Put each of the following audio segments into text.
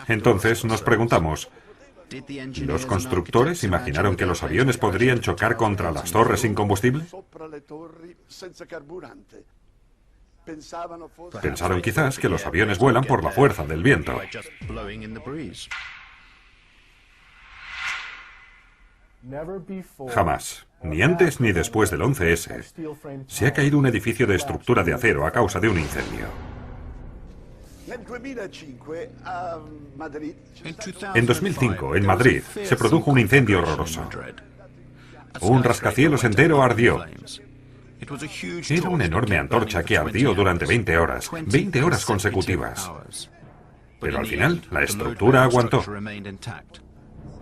Entonces nos preguntamos, ¿los constructores imaginaron que los aviones podrían chocar contra las torres sin combustible? Pensaron quizás que los aviones vuelan por la fuerza del viento. Jamás, ni antes ni después del 11S, se ha caído un edificio de estructura de acero a causa de un incendio. En 2005, en Madrid, se produjo un incendio horroroso. Un rascacielos entero ardió. Era una enorme antorcha que ardió durante 20 horas consecutivas. Pero al final, la estructura aguantó.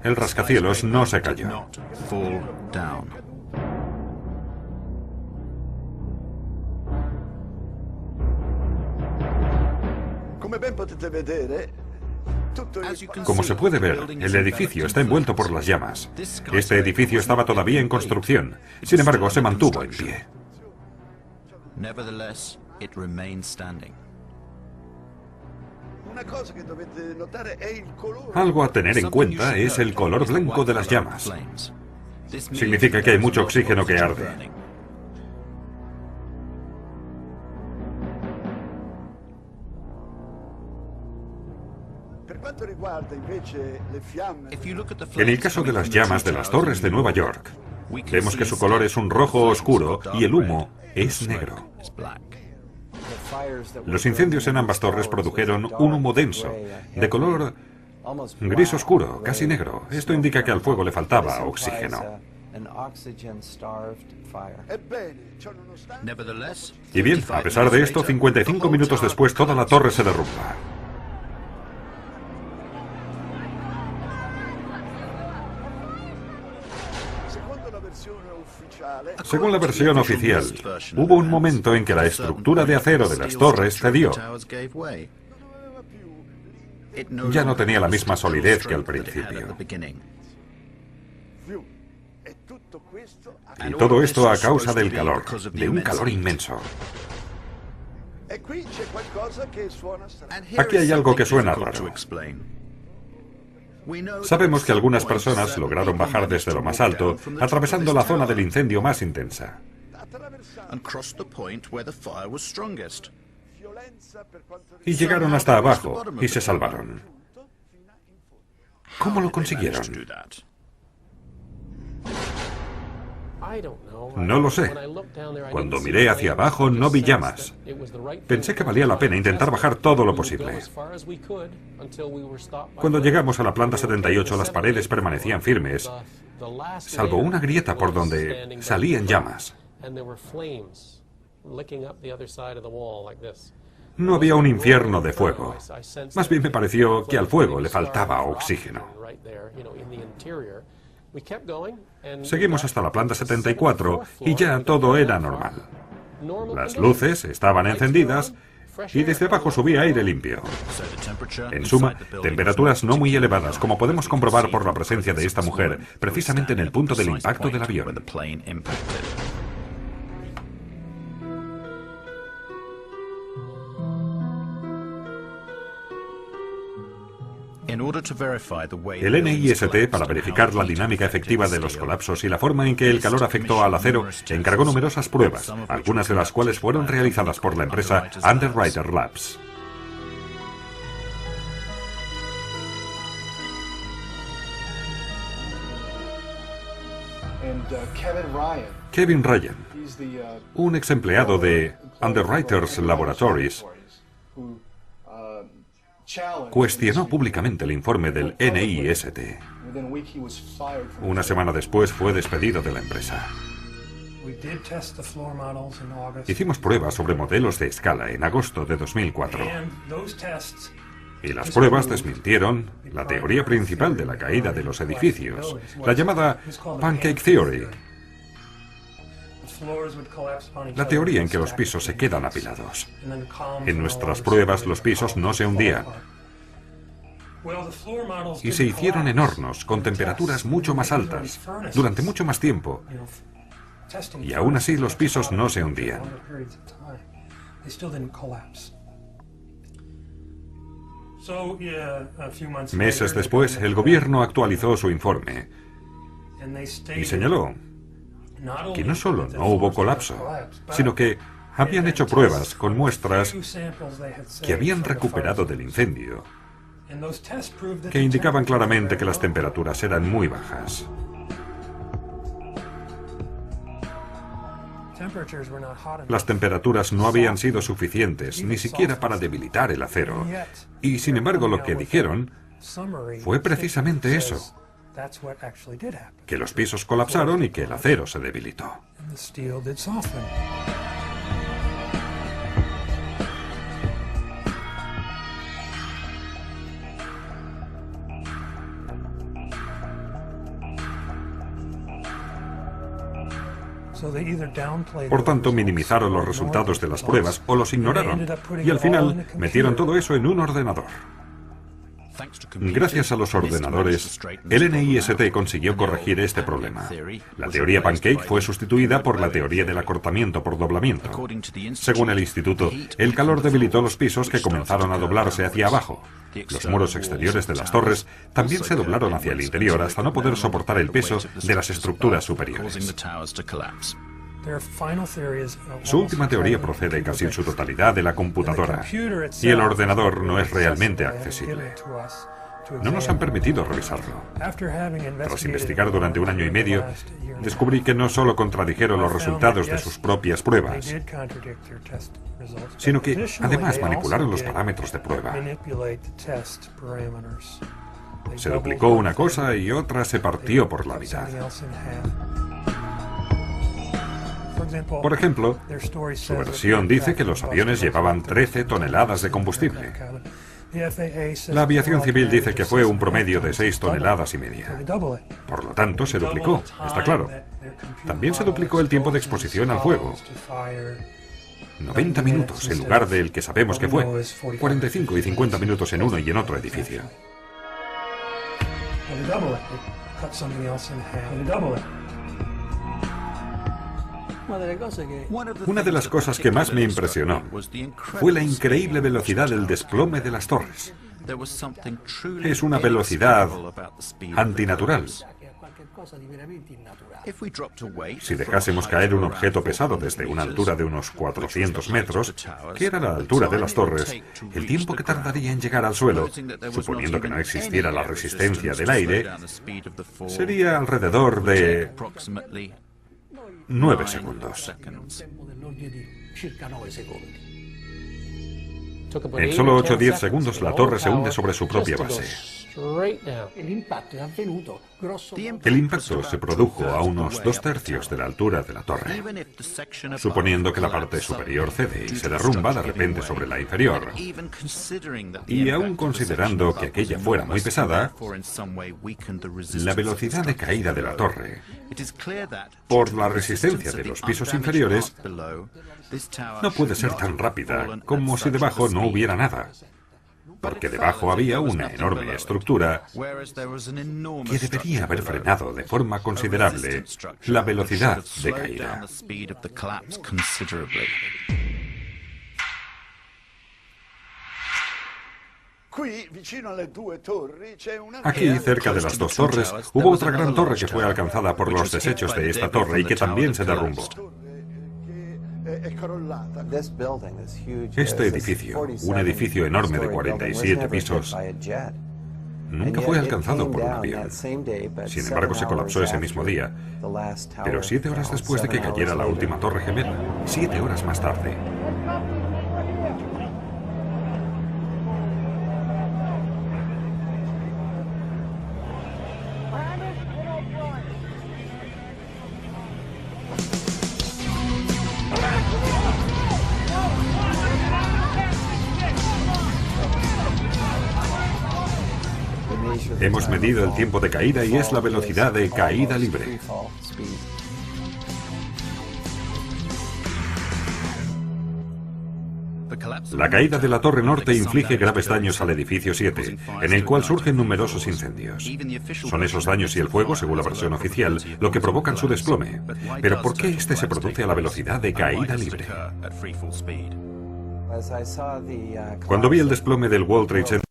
El rascacielos no se cayó. Como se puede ver, el edificio está envuelto por las llamas. Este edificio estaba todavía en construcción, sin embargo, se mantuvo en pie. Algo a tener en cuenta es el color blanco de las llamas. Significa que hay mucho oxígeno que arde. En el caso de las llamas de las torres de Nueva York, vemos que su color es un rojo oscuro y el humo es negro. Los incendios en ambas torres produjeron un humo denso, de color gris oscuro, casi negro. Esto indica que al fuego le faltaba oxígeno. Y bien, a pesar de esto, 55 minutos después toda la torre se derrumba. Según la versión oficial, hubo un momento en que la estructura de acero de las torres cedió. Ya no tenía la misma solidez que al principio. Y todo esto a causa del calor, de un calor inmenso. Aquí hay algo que suena raro. Sabemos que algunas personas lograron bajar desde lo más alto, atravesando la zona del incendio más intensa. Y llegaron hasta abajo y se salvaron. ¿Cómo lo consiguieron? No lo sé. Cuando miré hacia abajo no vi llamas. Pensé que valía la pena intentar bajar todo lo posible. Cuando llegamos a la planta 78 las paredes permanecían firmes, salvo una grieta por donde salían llamas. No había un infierno de fuego. Más bien me pareció que al fuego le faltaba oxígeno. Seguimos hasta la planta 74 y ya todo era normal. Las luces estaban encendidas y desde abajo subía aire limpio. En suma, temperaturas no muy elevadas, como podemos comprobar por la presencia de esta mujer, precisamente en el punto del impacto del avión. El NIST, para verificar la dinámica efectiva de los colapsos y la forma en que el calor afectó al acero, encargó numerosas pruebas, algunas de las cuales fueron realizadas por la empresa Underwriter Labs. Kevin Ryan, un ex empleado de Underwriters Laboratories, cuestionó públicamente el informe del NIST. Una semana después fue despedido de la empresa. Hicimos pruebas sobre modelos de escala en agosto de 2004. Y las pruebas desmintieron la teoría principal de la caída de los edificios, la llamada Pancake Theory. La teoría en que los pisos se quedan apilados. En nuestras pruebas los pisos no se hundían. Y se hicieron en hornos con temperaturas mucho más altas, durante mucho más tiempo. Y aún así los pisos no se hundían. Meses después, el gobierno actualizó su informe y señaló que no solo no hubo colapso, sino que habían hecho pruebas con muestras que habían recuperado del incendio, que indicaban claramente que las temperaturas eran muy bajas. Las temperaturas no habían sido suficientes, ni siquiera para debilitar el acero. Y sin embargo, lo que dijeron fue precisamente eso, que los pisos colapsaron y que el acero se debilitó. Por tanto, minimizaron los resultados de las pruebas o los ignoraron, y al final metieron todo eso en un ordenador. Gracias a los ordenadores, el NIST consiguió corregir este problema. La teoría pancake fue sustituida por la teoría del acortamiento por doblamiento. Según el instituto, el calor debilitó los pisos, que comenzaron a doblarse hacia abajo. Los muros exteriores de las torres también se doblaron hacia el interior hasta no poder soportar el peso de las estructuras superiores. Su última teoría procede casi en su totalidad de la computadora, y el ordenador no es realmente accesible. No nos han permitido revisarlo. Tras investigar durante 1 año y medio, descubrí que no solo contradijeron los resultados de sus propias pruebas, sino que además manipularon los parámetros de prueba. Se duplicó una cosa y otra se partió por la mitad. Por ejemplo, su versión dice que los aviones llevaban 13 toneladas de combustible. La aviación civil dice que fue un promedio de 6,5 toneladas. Por lo tanto, se duplicó, está claro. También se duplicó el tiempo de exposición al fuego. 90 minutos en lugar del que sabemos que fue. 45 y 50 minutos en uno y en otro edificio. Una de las cosas que más me impresionó fue la increíble velocidad del desplome de las torres. Es una velocidad antinatural. Si dejásemos caer un objeto pesado desde una altura de unos 400 metros, que era la altura de las torres, el tiempo que tardaría en llegar al suelo, suponiendo que no existiera la resistencia del aire, sería alrededor de 9 segundos. En solo 8 o 10 segundos la torre se hunde sobre su propia base. El impacto se produjo a unos 2/3 de la altura de la torre. Suponiendo que la parte superior cede y se derrumba de repente sobre la inferior, y aún considerando que aquella fuera muy pesada, la velocidad de caída de la torre, por la resistencia de los pisos inferiores, no puede ser tan rápida como si debajo no hubiera nada, porque debajo había una enorme estructura que debería haber frenado de forma considerable la velocidad de caída. Aquí, cerca de las 2 torres, hubo otra gran torre que fue alcanzada por los desechos de esta torre y que también se derrumbó. Este edificio, un edificio enorme de 47 pisos, nunca fue alcanzado por un avión. Sin embargo, se colapsó ese mismo día, pero 7 horas después de que cayera la última torre gemela, 7 horas más tarde. Hemos medido el tiempo de caída y es la velocidad de caída libre. La caída de la Torre Norte inflige graves daños al edificio 7, en el cual surgen numerosos incendios. Son esos daños y el fuego, según la versión oficial, lo que provocan su desplome. Pero ¿por qué este se produce a la velocidad de caída libre? Cuando vi el desplome del World Trade Center,